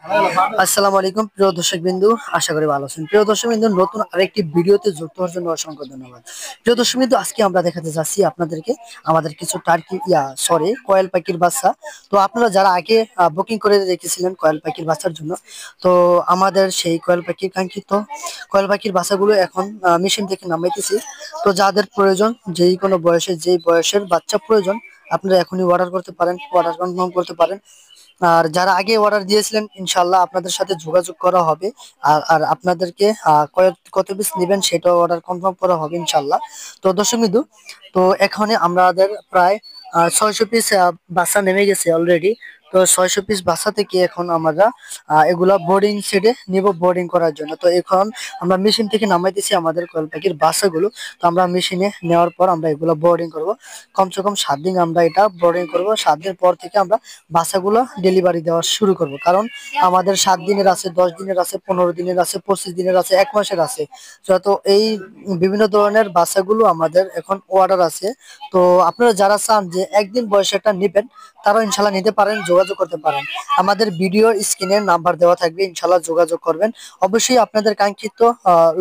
আসসালামু আলাইকুম প্রিয় দর্শকবৃন্দু, আশা করি ভালো আছেন। প্রিয় দর্শকবৃন্দু, নতুন আরেকটি ভিডিওতে যুক্ত হওয়ার জন্য অসংখ্য ধন্যবাদ। প্রিয় দর্শকবৃন্দু, আজকে আমরা দেখাতে যাচ্ছি আপনাদেরকে আমাদের কিছু টার্কি কয়েল পাখির বাচ্চা। তো আপনারা যারা আগে বুকিং করে রেখেছিলেন কয়েল পাখির বাচ্চার জন্য, তো আমাদের সেই কয়েল পাখির কাঙ্ক্ষিত কয়েল পাখির বাচ্চাগুলো এখন মেশিন থেকে নামাইতেছি। তো যাদের প্রয়োজন, যেই কোনো বয়সে যেই বয়সের বাচ্চা প্রয়োজন, আপনারা এখনই অর্ডার করতে পারেন, অর্ডার কনফার্ম করতে পারেন। আর যারা আগে অর্ডার দিয়েছিলেন, ইনশাল্লাহ আপনাদের সাথে যোগাযোগ করা হবে। আর আপনাদেরকে কত পিস নেবেন সেটাও অর্ডার কনফার্ম করা হবে ইনশাল্লাহ। তো দর্শক বিন্দু, তো এখানে আমাদের প্রায় 600 পিস বাচ্চা নেমে গেছে অলরেডি। তো 600 পিস বাচ্চা থেকে এখন আমরা এগুলা বোর্ডিং শেডে নিব বোর্ডিং করার জন্য। তো এখন আমরা মেশিন থেকে নামাইতেছি আমাদের কোয়েল পাখির বাচ্চাগুলো। তো আমরা মেশিনে নেওয়ার পর আমরা এগুলো বোর্ডিং করব। কমসে কম 7 দিন আমরা এটা বোর্ডিং করব। 7 দিন পর থেকে আমরা বাচ্চাগুলো ডেলিভারি দেওয়া শুরু করব। কারণ আমাদের 7 দিনের আছে, 10 দিনের আছে, 15 দিনের আছে, 25 দিনের আছে, 1 মাসের আছে। যত এই বিভিন্ন ধরনের বাচ্চাগুলো আমাদের এখন অর্ডার আছে। তো আপনারা যারা চান যে একদিন বয়সেরটা নেবেন, তারা ইনশাল্লাহ নিতে পারেন, যোগাযোগ করতে পারেন। আমাদের ভিডিওর স্ক্রিনে নাম্বার দেওয়া থাকবে, ইনশাল্লাহ যোগাযোগ করবেন। অবশ্যই আপনাদের কাঙ্ক্ষিত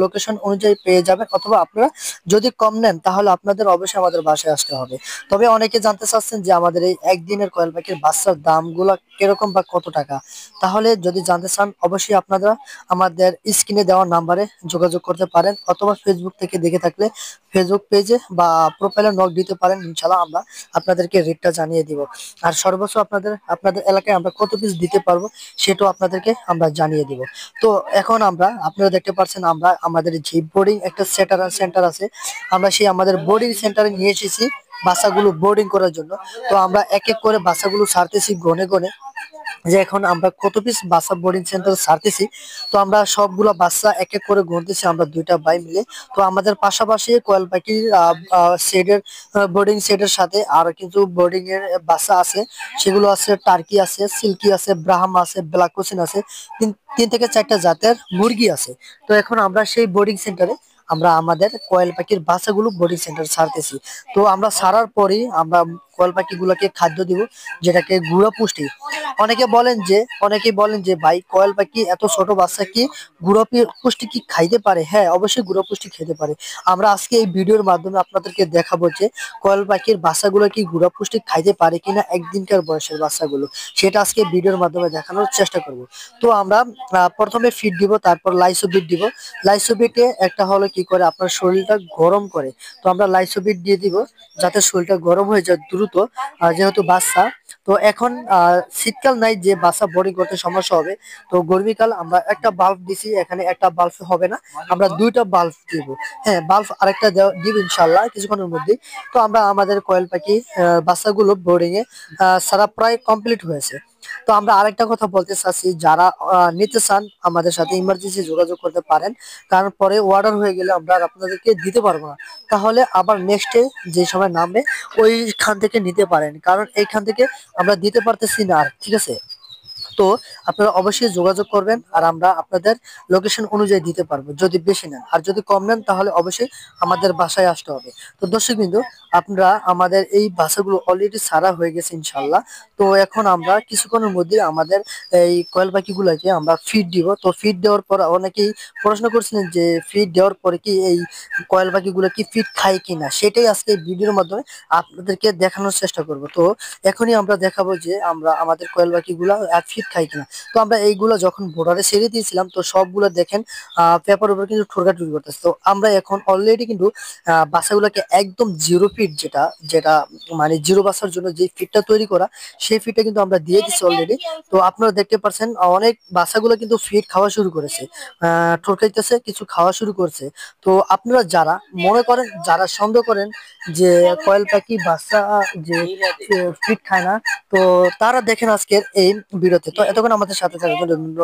লোকেশন অনুযায়ী পেয়ে যাবেন। অথবা আপনারা যদি কম নেন, তাহলে আপনাদের অবশ্যই আমাদের বাসায় আসতে হবে। তবে অনেকে জানতে চাচ্ছেন যে আমাদের এই একদিনের কয়েল পাখির বাচ্চার দামগুলো কিরকম বা কত টাকা। তাহলে যদি জানতে চান, অবশ্যই আপনারা আমাদের স্ক্রিনে দেওয়া নাম্বারে যোগাযোগ করতে পারেন। অথবা ফেসবুক থেকে দেখে থাকলে ফেসবুক পেজে বা প্রোফাইলে নক দিতে পারেন। ইনশাল্লাহ আমরা আপনাদেরকে রেটটা জানিয়ে দিব। আর সর্বোচ্চ আপনাদের এলাকায় আমরা কত পিস দিতে পারবো, সেটাও আপনাদেরকে আমরা জানিয়ে দিব। তো এখন আপনারা দেখতে পাচ্ছেন, আমরা আমাদের যে বোর্ডিং একটা সেন্টার আছে, আমরা সেই আমাদের বোর্ডিং সেন্টারে নিয়ে এসেছি বাচ্চাগুলো বোর্ডিং করার জন্য। তো আমরা এক এক করে বাচ্চাগুলো ছাড়তেছি গনে গনে, যে এখন আমরা কত পিস বাচ্চা বোর্ডিং সেন্টার ছাড়তেছি। তো আমরা সবগুলো বাচ্চা এক এক করে গুনতেছি, আমরা দুইটা ভাই মিলে। তো আমাদের পাশাপাশি কোয়েল পাখির শেডের বোর্ডিং শেডের সাথে আর কিন্তু বোর্ডিং এর বাচ্চা আছে। সেগুলো আছে টার্কি আছে, সিল্কি আছে, ব্রাহ্মা আছে, ব্ল্যাক কোচিন আছে, তিন তিন থেকে চারটা জাতের মুরগি আছে। তো এখন আমরা সেই বোর্ডিং সেন্টারে আমরা আমাদের কোয়েল পাখির বাচ্চাগুলো বোর্ডিং সেন্টার ছাড়তেছি। তো আমরা ছাড়ার পরেই আমরা কোয়েল পাখিগুলোকে খাদ্য দিব, যেটাকে গুঁড়া পুষ্টি। অনেকে বলেন যে ভাই, কোয়েল পাখি এত ছোট বাচ্চা কি গুঁড়া পুষ্টি কি খাইতে পারে? হ্যাঁ, অবশ্যই গুঁড়া পুষ্টি খেতে পারে। আমরা আজকে এই ভিডিওর মাধ্যমে আপনাদেরকে দেখাবো যে কোয়েল পাখির বাচ্চাগুলো কি গুঁড়া পুষ্টি খাইতে পারে কিনা, একদিনকার বয়সের বাচ্চাগুলো। সেটা আজকে ভিডিওর মাধ্যমে দেখানোর চেষ্টা করব। তো আমরা প্রথমে ফিড দিব, তারপর লাইসোবিট দিব। লাইসোবিটে একটা হলো কি করে, আপনার শরীরটা গরম করে। তো আমরা লাইসোবিট দিয়ে দিব যাতে শরীরটা গরম হয়ে যায় দ্রুত, যেহেতু বাচ্চা। তো এখন শীতকাল নাই যে বাচ্চা বোর্ডিং করতে সমস্যা হবে। তো গরমিকাল আমরা একটা বাল্ব দিছি, এখানে একটা বাল্ব হবে না, আমরা দুইটা বাল্ব দিব। হ্যাঁ, বাল্ব আরেকটা দিব ইনশাল্লাহ কিছুক্ষণের মধ্যে। তো আমরা আমাদের কোয়েল পাখি বাচ্চাগুলো বোর্ডিং এ সারা প্রায় কমপ্লিট হয়েছে। তো আমরা আরেকটা কথা বলতে চাচ্ছি, যারা নিতে চান আমাদের সাথে ইমার্জেন্সি যোগাযোগ করতে পারেন। কারণ পরে অর্ডার হয়ে গেলে আমরা আর আপনাদেরকে দিতে পারবো না। তাহলে আবার নেক্সটে যে সময় নামবে, ওইখান থেকে নিতে পারেন। কারণ এইখান থেকে আমরা দিতে পারতেছি না আর, ঠিক আছে? তো আপনারা অবশ্যই যোগাযোগ করবেন, আর আমরা আপনাদের লোকেশন অনুযায়ী দিতে পারবো যদি বেশি নেন। আর যদি কম নেন, তাহলে অবশ্যই আমাদের বাসায় আসতে হবে। তো দর্শক বিন্দু, আপনারা আমাদের এই বাসাগুলো অলরেডি ছাড়া হয়ে গেছে ইনশাল্লাহ। তো এখন আমরা কিছুক্ষণের মধ্যে আমাদের এই কয়েল পাখিগুলোকে আমরা ফিড দিব। তো ফিড দেওয়ার পর অনেকেই প্রশ্ন করছিলেন যে ফিড দেওয়ার পরে কি এই কয়েল পাখিগুলো কি ফিড খায় কিনা, সেটাই আজকে ভিডিওর মাধ্যমে আপনাদেরকে দেখানোর চেষ্টা করব। তো এখনই আমরা দেখাবো যে আমরা আমাদের কোয়েল পাখিগুলা ফিট খাই কিনা। তো আমরা এইগুলা যখন বোর্ডারে ছেড়ে দিয়েছিলাম, তো সবগুলো দেখেন পেপার উপর কিন্তু ঠোরকাঠুরি করতেছে। তো আমরা এখন অলরেডি কিন্তু বাচ্চাগুলোকে একদম জিরো ফিট, যেটা যেটা মানে জিরো বাচ্চার জন্য যে ফিটটা তৈরি করা, সেই ফিটটা কিন্তু আমরা দিয়ে দিচ্ছি অলরেডি। তো আপনারা দেখতে পাচ্ছেন অনেক বাচ্চাগুলো কিন্তু ফিট খাওয়া শুরু করেছে, ঠোরকাইতেছে, কিছু খাওয়া শুরু করছে। তো আপনারা যারা মনে করেন, যারা সন্দেহ করেন যে কয়েল পাখি বাচ্চা যে ফিট খায় না, তো তারা দেখেন আজকের এই ভিডিওতে। তো এতক্ষণ আমাদের সাথে থাকার জন্য ধন্যবাদ।